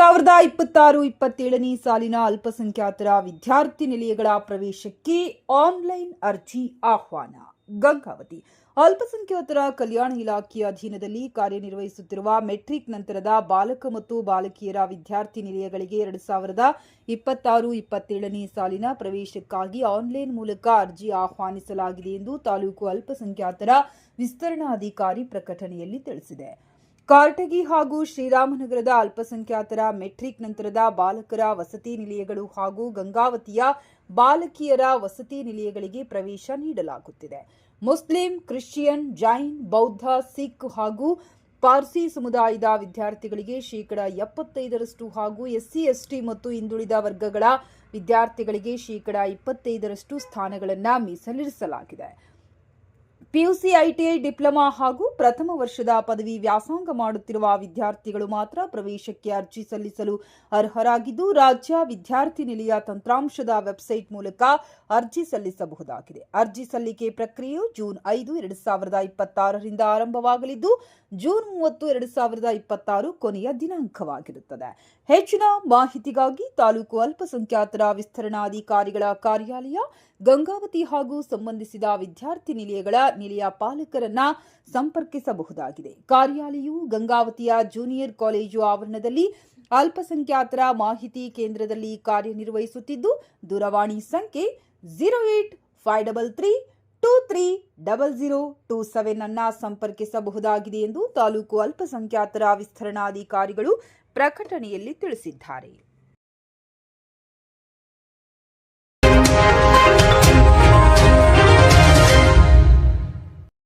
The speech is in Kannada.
2026-27ನೇ ಸಾಲಿನ ಅಲ್ಪಸಂಖ್ಯಾತರ ವಿದ್ಯಾರ್ಥಿ ನಿಲಯಗಳ ಪ್ರವೇಶಕ್ಕೆ ಆನ್ಲೈನ್ ಅರ್ಜಿ ಆಹ್ವಾನ. ಗಂಗಾವತಿ ಅಲ್ಪಸಂಖ್ಯಾತರ ಕಲ್ಯಾಣ ಇಲಾಖೆಯ ಅಧೀನದಲ್ಲಿ ಕಾರ್ಯನಿರ್ವಹಿಸುತ್ತಿರುವ ಮೆಟ್ರಿಕ್ ನಂತರದ ಬಾಲಕ ಮತ್ತು ಬಾಲಕಿಯರ ವಿದ್ಯಾರ್ಥಿ ನಿಲಯಗಳಿಗೆ 2026-27ನೇ ಸಾಲಿನ ಪ್ರವೇಶಕ್ಕಾಗಿ ಆನ್ಲೈನ್ ಮೂಲಕ ಅರ್ಜಿ ಆಹ್ವಾನಿಸಲಾಗಿದೆ ಎಂದು ತಾಲೂಕು ಅಲ್ಪಸಂಖ್ಯಾತರ ವಿಸ್ತರಣಾಧಿಕಾರಿ ಪ್ರಕಟಣೆಯಲ್ಲಿ ತಿಳಿಸಿದೆ. ಕಾರಟಗಿ ಹಾಗೂ ಶ್ರೀರಾಮನಗರದ ಅಲ್ಪಸಂಖ್ಯಾತರ ಮೆಟ್ರಿಕ್ ನಂತರದ ಬಾಲಕರ ವಸತಿ ನಿಲಯಗಳು ಹಾಗೂ ಗಂಗಾವತಿಯ ಬಾಲಕಿಯರ ವಸತಿ ನಿಲಯಗಳಿಗೆ ಪ್ರವೇಶ ನೀಡಲಾಗುತ್ತಿದೆ. ಮುಸ್ಲಿಂ, ಕ್ರಿಶ್ಚಿಯನ್, ಜೈನ್, ಬೌದ್ಧ, ಸಿಖ್ ಹಾಗೂ ಪಾರ್ಸಿ ಸಮುದಾಯದ ವಿದ್ಯಾರ್ಥಿಗಳಿಗೆ 75% ಹಾಗೂ ಎಸ್ಸಿ, ಎಸ್ಟಿ ಮತ್ತು ಹಿಂದುಳಿದ ವರ್ಗಗಳ ವಿದ್ಯಾರ್ಥಿಗಳಿಗೆ 25% ಸ್ಥಾನಗಳನ್ನು ಮೀಸಲಿರಿಸಲಾಗಿದೆ. ಪಿಯುಸಿ, ಐಟಿಐ, ಡಿಪ್ಲೊಮಾ ಹಾಗೂ ಪ್ರಥಮ ವರ್ಷದ ಪದವಿ ವ್ಯಾಸಂಗ ಮಾಡುತ್ತಿರುವ ವಿದ್ಯಾರ್ಥಿಗಳು ಮಾತ್ರ ಪ್ರವೇಶಕ್ಕೆ ಅರ್ಜಿ ಸಲ್ಲಿಸಲು ಅರ್ಹರಾಗಿದ್ದು, ರಾಜ್ಯ ವಿದ್ಯಾರ್ಥಿ ನಿಲಯ ತಂತ್ರಾಂಶದ ವೆಬ್ಸೈಟ್ ಮೂಲಕ ಅರ್ಜಿ ಸಲ್ಲಿಸಬಹುದಾಗಿದೆ. ಅರ್ಜಿ ಸಲ್ಲಿಕೆ ಪ್ರಕ್ರಿಯೆಯು ಜೂನ್ 5, 2026ರಿಂದ ಆರಂಭವಾಗಲಿದ್ದು, ಜೂನ್ 30, 2026 ಕೊನೆಯ ದಿನಾಂಕವಾಗಿರುತ್ತದೆ. ಹೆಚ್ಚಿನ ಮಾಹಿತಿಗಾಗಿ ತಾಲೂಕು ಅಲ್ಪಸಂಖ್ಯಾತರ ವಿಸ್ತರಣಾಧಿಕಾರಿಗಳ ಕಾರ್ಯಾಲಯ, ಗಂಗಾವತಿ ಹಾಗೂ ಸಂಬಂಧಿಸಿದ ವಿದ್ಯಾರ್ಥಿ ನಿಲಯಗಳ ನಿಲಯ ಪಾಲಕರನ್ನ ಸಂಪರ್ಕಿಸಬಹುದಾಗಿದೆ. ಕಾರ್ಯಾಲಯವು ಗಂಗಾವತಿಯ ಜೂನಿಯರ್ ಕಾಲೇಜು ಆವರಣದಲ್ಲಿ ಅಲ್ಪಸಂಖ್ಯಾತರ ಮಾಹಿತಿ ಕೇಂದ್ರದಲ್ಲಿ ಕಾರ್ಯನಿರ್ವಹಿಸುತ್ತಿದ್ದು, ದೂರವಾಣಿ ಸಂಖ್ಯೆ 08533230027 ಅನ್ನ ಸಂಪರ್ಕಿಸಬಹುದಾಗಿದೆ ಎಂದು ತಾಲೂಕು ಅಲ್ಪಸಂಖ್ಯಾತರ ವಿಸ್ತರಣಾಧಿಕಾರಿಗಳು ಪ್ರಕಟಣೆಯಲ್ಲಿ ತಿಳಿಸಿದ್ದಾರೆ.